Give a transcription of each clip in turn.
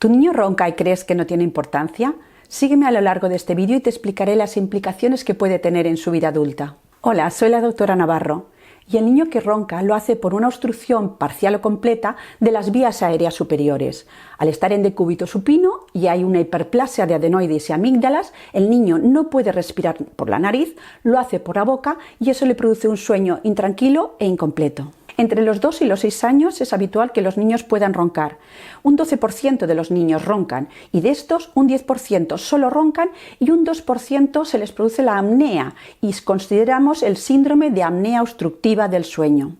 ¿Tu niño ronca y crees que no tiene importancia? Sígueme a lo largo de este vídeo y te explicaré las implicaciones que puede tener en su vida adulta. Hola, soy la doctora Navarro y el niño que ronca lo hace por una obstrucción parcial o completa de las vías aéreas superiores. Al estar en decúbito supino y hay una hiperplasia de adenoides y amígdalas, el niño no puede respirar por la nariz, lo hace por la boca y eso le produce un sueño intranquilo e incompleto. Entre los 2 y los 6 años es habitual que los niños puedan roncar. Un 12% de los niños roncan y de estos un 10% solo roncan y un 2% se les produce la apnea y consideramos el síndrome de apnea obstructiva del sueño.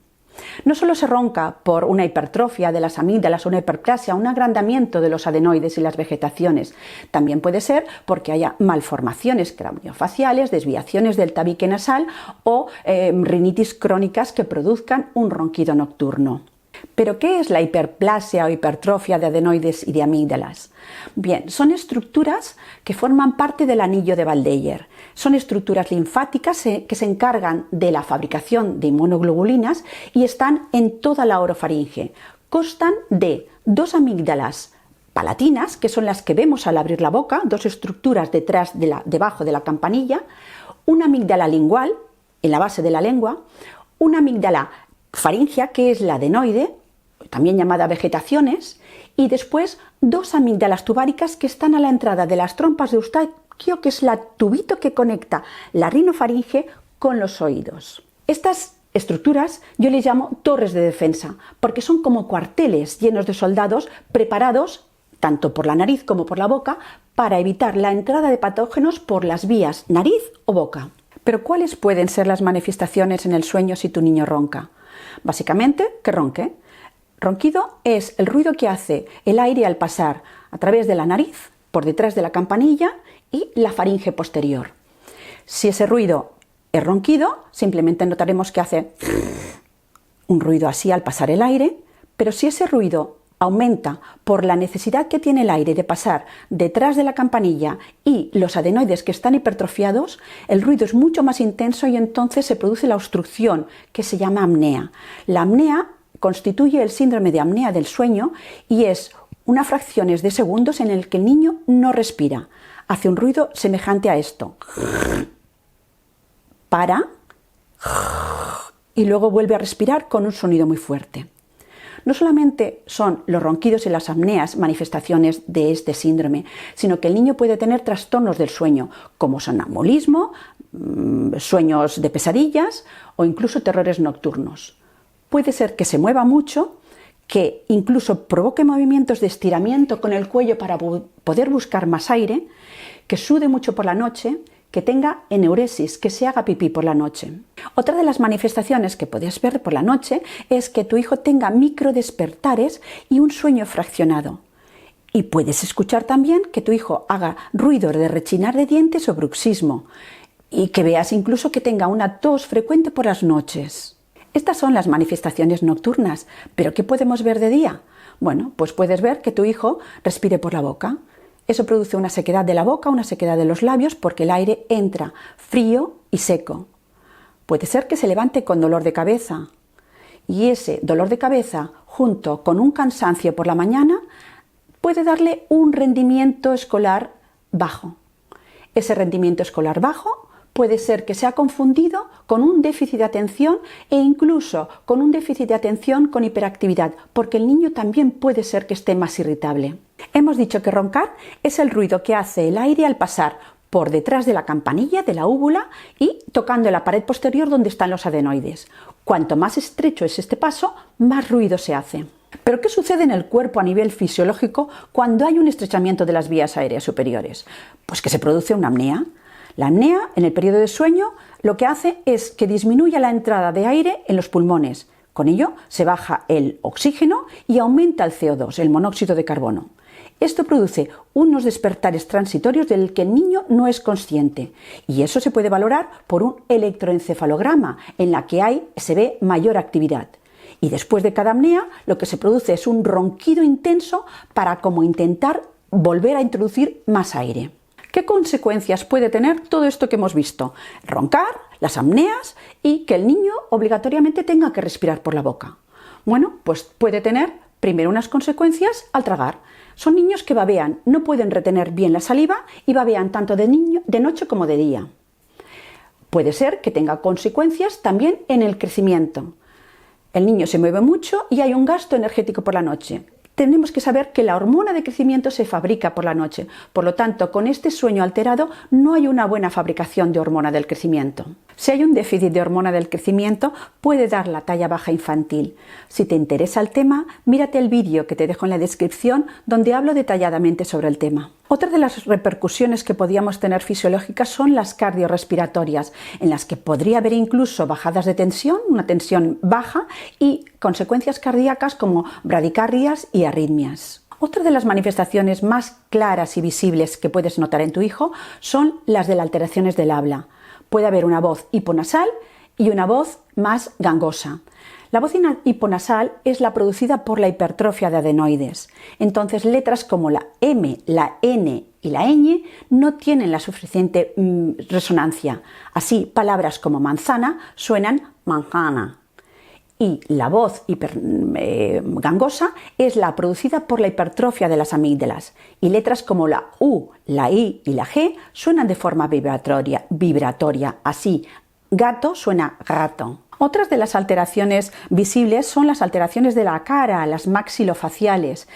No solo se ronca por una hipertrofia de las amígdalas, una hiperplasia, un agrandamiento de los adenoides y las vegetaciones. También puede ser porque haya malformaciones craneofaciales, desviaciones del tabique nasal o rinitis crónicas que produzcan un ronquido nocturno. ¿Pero qué es la hiperplasia o hipertrofia de adenoides y de amígdalas? Bien, son estructuras que forman parte del anillo de Waldeyer. Son estructuras linfáticas que se encargan de la fabricación de inmunoglobulinas y están en toda la orofaringe. Constan de 2 amígdalas palatinas, que son las que vemos al abrir la boca, 2 estructuras debajo de la campanilla, una amígdala lingual en la base de la lengua, una amígdala faringea, que es la adenoide, también llamada vegetaciones, y después 2 amígdalas tubáricas que están a la entrada de las trompas de Eustaquio, que es la tubito que conecta la rinofaringe con los oídos. Estas estructuras yo les llamo torres de defensa, porque son como cuarteles llenos de soldados preparados, tanto por la nariz como por la boca, para evitar la entrada de patógenos por las vías nariz o boca. Pero ¿cuáles pueden ser las manifestaciones en el sueño si tu niño ronca? Básicamente, que ronque. Ronquido es el ruido que hace el aire al pasar a través de la nariz, por detrás de la campanilla y la faringe posterior. Si ese ruido es ronquido, simplemente notaremos que hace un ruido así al pasar el aire, pero si ese ruido aumenta por la necesidad que tiene el aire de pasar detrás de la campanilla y los adenoides que están hipertrofiados, el ruido es mucho más intenso y entonces se produce la obstrucción que se llama apnea. La apnea constituye el síndrome de apnea del sueño y es unas fracciones de segundos en el que el niño no respira. Hace un ruido semejante a esto. Para y luego vuelve a respirar con un sonido muy fuerte. No solamente son los ronquidos y las apneas manifestaciones de este síndrome, sino que el niño puede tener trastornos del sueño, como sonambulismo, sueños de pesadillas o incluso terrores nocturnos. Puede ser que se mueva mucho, que incluso provoque movimientos de estiramiento con el cuello para poder buscar más aire, que sude mucho por la noche, que tenga enuresis, que se haga pipí por la noche. Otra de las manifestaciones que puedes ver por la noche es que tu hijo tenga microdespertares y un sueño fraccionado. Y puedes escuchar también que tu hijo haga ruido de rechinar de dientes o bruxismo y que veas incluso que tenga una tos frecuente por las noches. Estas son las manifestaciones nocturnas, pero ¿qué podemos ver de día? Bueno, pues puedes ver que tu hijo respire por la boca. Eso produce una sequedad de la boca, una sequedad de los labios, porque el aire entra frío y seco. Puede ser que se levante con dolor de cabeza y ese dolor de cabeza, junto con un cansancio por la mañana, puede darle un rendimiento escolar bajo. Ese rendimiento escolar bajo puede ser que sea confundido con un déficit de atención e incluso con un déficit de atención con hiperactividad, porque el niño también puede ser que esté más irritable. Hemos dicho que roncar es el ruido que hace el aire al pasar por detrás de la campanilla, de la úvula y tocando la pared posterior donde están los adenoides. Cuanto más estrecho es este paso, más ruido se hace. ¿Pero qué sucede en el cuerpo a nivel fisiológico cuando hay un estrechamiento de las vías aéreas superiores? Pues que se produce una apnea. La apnea, en el periodo de sueño, lo que hace es que disminuya la entrada de aire en los pulmones. Con ello se baja el oxígeno y aumenta el CO2, el monóxido de carbono. Esto produce unos despertares transitorios del que el niño no es consciente y eso se puede valorar por un electroencefalograma en la que se ve mayor actividad. Y después de cada apnea lo que se produce es un ronquido intenso para como intentar volver a introducir más aire. ¿Qué consecuencias puede tener todo esto que hemos visto? Roncar, las apneas y que el niño obligatoriamente tenga que respirar por la boca. Bueno, pues puede tener primero unas consecuencias al tragar. Son niños que babean, no pueden retener bien la saliva y babean tanto de noche como de día. Puede ser que tenga consecuencias también en el crecimiento. El niño se mueve mucho y hay un gasto energético por la noche. Tenemos que saber que la hormona de crecimiento se fabrica por la noche. Por lo tanto, con este sueño alterado no hay una buena fabricación de hormona del crecimiento. Si hay un déficit de hormona del crecimiento, puede dar la talla baja infantil. Si te interesa el tema, mírate el vídeo que te dejo en la descripción donde hablo detalladamente sobre el tema. Otra de las repercusiones que podríamos tener fisiológicas son las cardiorrespiratorias, en las que podría haber incluso bajadas de tensión, una tensión baja y consecuencias cardíacas como bradicardias y arritmias. Otra de las manifestaciones más claras y visibles que puedes notar en tu hijo son las de las alteraciones del habla. Puede haber una voz hiponasal y una voz más gangosa. La voz hiponasal es la producida por la hipertrofia de adenoides. Entonces, letras como la M, la N y la ñ no tienen la suficiente resonancia. Así, palabras como manzana suenan manjana. Y la voz gangosa es la producida por la hipertrofia de las amígdalas. Y letras como la U, la I y la G suenan de forma vibratoria. Así, gato suena gato. Otras de las alteraciones visibles son las alteraciones de la cara, las maxilofaciales.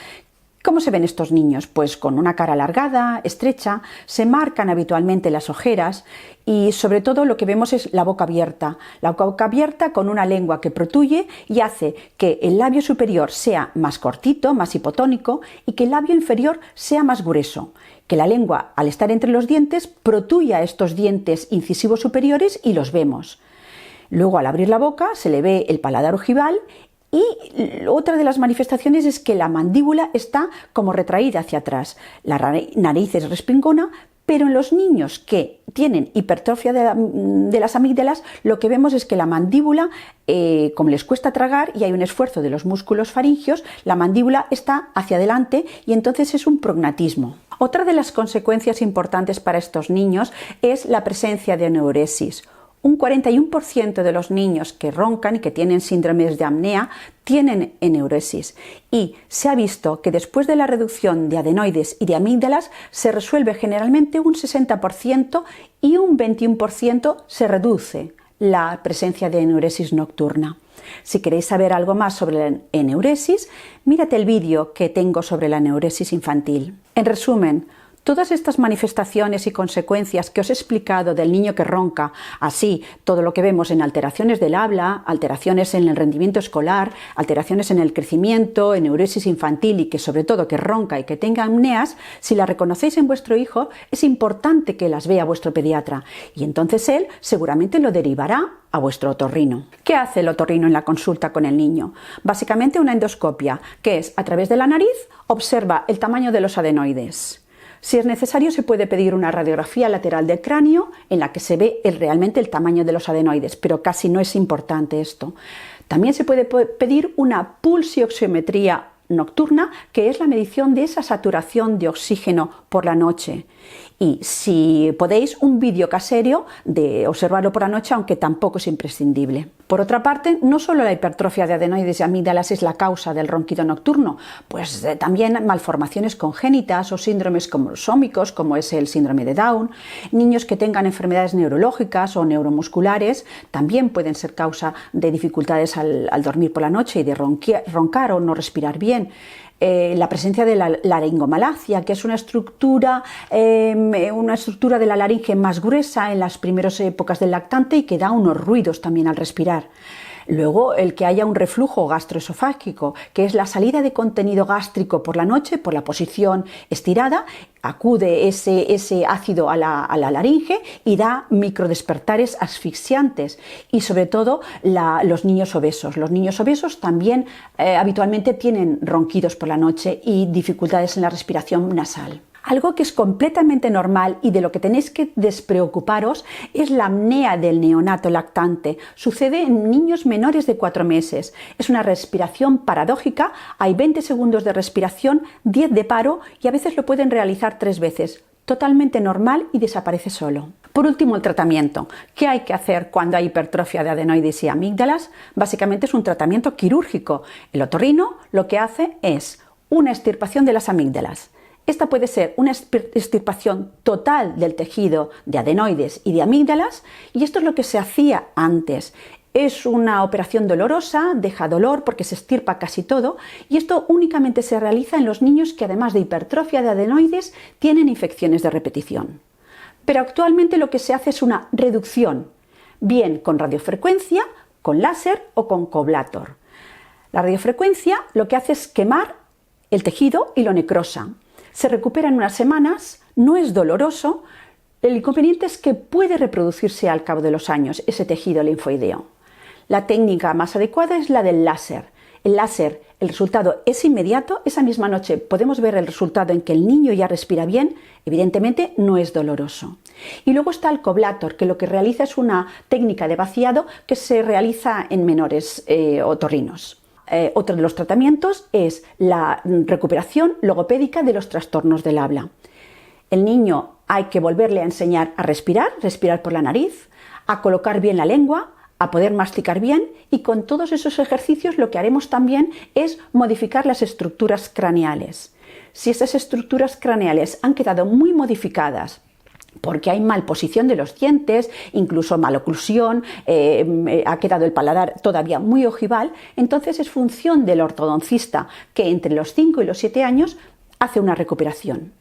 ¿Cómo se ven estos niños? Pues con una cara alargada, estrecha, se marcan habitualmente las ojeras y sobre todo lo que vemos es la boca abierta. La boca abierta con una lengua que protruye y hace que el labio superior sea más cortito, más hipotónico y que el labio inferior sea más grueso. Que la lengua, al estar entre los dientes, protruya estos dientes incisivos superiores y los vemos. Luego, al abrir la boca, se le ve el paladar ojival y otra de las manifestaciones es que la mandíbula está como retraída hacia atrás. La nariz es respingona, pero en los niños que tienen hipertrofia de las amígdalas, lo que vemos es que la mandíbula, como les cuesta tragar y hay un esfuerzo de los músculos faringios, la mandíbula está hacia adelante y entonces es un prognatismo. Otra de las consecuencias importantes para estos niños es la presencia de enuresis. Un 41% de los niños que roncan y que tienen síndromes de apnea tienen enuresis y se ha visto que después de la reducción de adenoides y de amígdalas se resuelve generalmente un 60% y un 21% se reduce la presencia de enuresis nocturna. Si queréis saber algo más sobre la enuresis, mírate el vídeo que tengo sobre la enuresis infantil. En resumen, todas estas manifestaciones y consecuencias que os he explicado del niño que ronca, así todo lo que vemos en alteraciones del habla, alteraciones en el rendimiento escolar, alteraciones en el crecimiento, enuresis infantil y que sobre todo que ronca y que tenga apneas, si las reconocéis en vuestro hijo, es importante que las vea vuestro pediatra y entonces él seguramente lo derivará a vuestro otorrino. ¿Qué hace el otorrino en la consulta con el niño? Básicamente una endoscopia, que es a través de la nariz, observa el tamaño de los adenoides. Si es necesario, se puede pedir una radiografía lateral del cráneo en la que se ve realmente el tamaño de los adenoides, pero casi no es importante esto. También se puede pedir una pulsioxiometría nocturna, que es la medición de esa saturación de oxígeno por la noche. Y si podéis, un vídeo casero de observarlo por la noche, aunque tampoco es imprescindible. Por otra parte, no solo la hipertrofia de adenoides y amígdalas es la causa del ronquido nocturno, pues también malformaciones congénitas o síndromes cromosómicos, como es el síndrome de Down, niños que tengan enfermedades neurológicas o neuromusculares, también pueden ser causa de dificultades al dormir por la noche y de roncar o no respirar bien. La presencia de la laringomalacia, que es una estructura de la laringe más gruesa en las primeras épocas del lactante y que da unos ruidos también al respirar. Luego, el que haya un reflujo gastroesofágico, que es la salida de contenido gástrico por la noche, por la posición estirada, acude ese ácido a la laringe y da microdespertares asfixiantes. Y sobre todo los niños obesos. Los niños obesos también habitualmente tienen ronquidos por la noche y dificultades en la respiración nasal. Algo que es completamente normal y de lo que tenéis que despreocuparos es la apnea del neonato lactante. Sucede en niños menores de 4 meses. Es una respiración paradójica, hay 20 segundos de respiración, 10 de paro y a veces lo pueden realizar 3 veces. totalmente normal y desaparece solo. Por último, el tratamiento. ¿Qué hay que hacer cuando hay hipertrofia de adenoides y amígdalas? Básicamente es un tratamiento quirúrgico. El otorrino lo que hace es una extirpación de las amígdalas. Esta puede ser una extirpación total del tejido de adenoides y de amígdalas, y esto es lo que se hacía antes. Es una operación dolorosa, deja dolor porque se extirpa casi todo, y esto únicamente se realiza en los niños que, además de hipertrofia de adenoides, tienen infecciones de repetición. Pero actualmente lo que se hace es una reducción, bien con radiofrecuencia, con láser o con coblator. La radiofrecuencia lo que hace es quemar el tejido y lo necrosa. Se recupera en unas semanas, no es doloroso. El inconveniente es que puede reproducirse al cabo de los años ese tejido linfoideo. La técnica más adecuada es la del láser. El láser, el resultado es inmediato. Esa misma noche podemos ver el resultado en que el niño ya respira bien. Evidentemente no es doloroso. Y luego está el coblator, que lo que realiza es una técnica de vaciado que se realiza en menores otorrinos. Otro de los tratamientos es la recuperación logopédica de los trastornos del habla. El niño hay que volverle a enseñar a respirar por la nariz, a colocar bien la lengua, a poder masticar bien, y con todos esos ejercicios lo que haremos también es modificar las estructuras craneales. Si esas estructuras craneales han quedado muy modificadas, porque hay malposición de los dientes, incluso maloclusión, ha quedado el paladar todavía muy ojival, entonces es función del ortodoncista que entre los 5 y los 7 años hace una recuperación.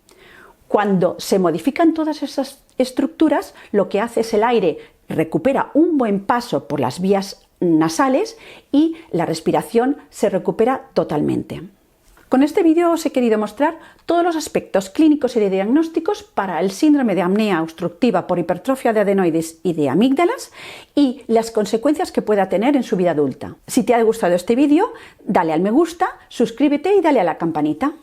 Cuando se modifican todas esas estructuras, lo que hace es el aire recupera un buen paso por las vías nasales y la respiración se recupera totalmente. Con este vídeo os he querido mostrar todos los aspectos clínicos y de diagnósticos para el síndrome de apnea obstructiva por hipertrofia de adenoides y de amígdalas y las consecuencias que pueda tener en su vida adulta. Si te ha gustado este vídeo, dale al me gusta, suscríbete y dale a la campanita.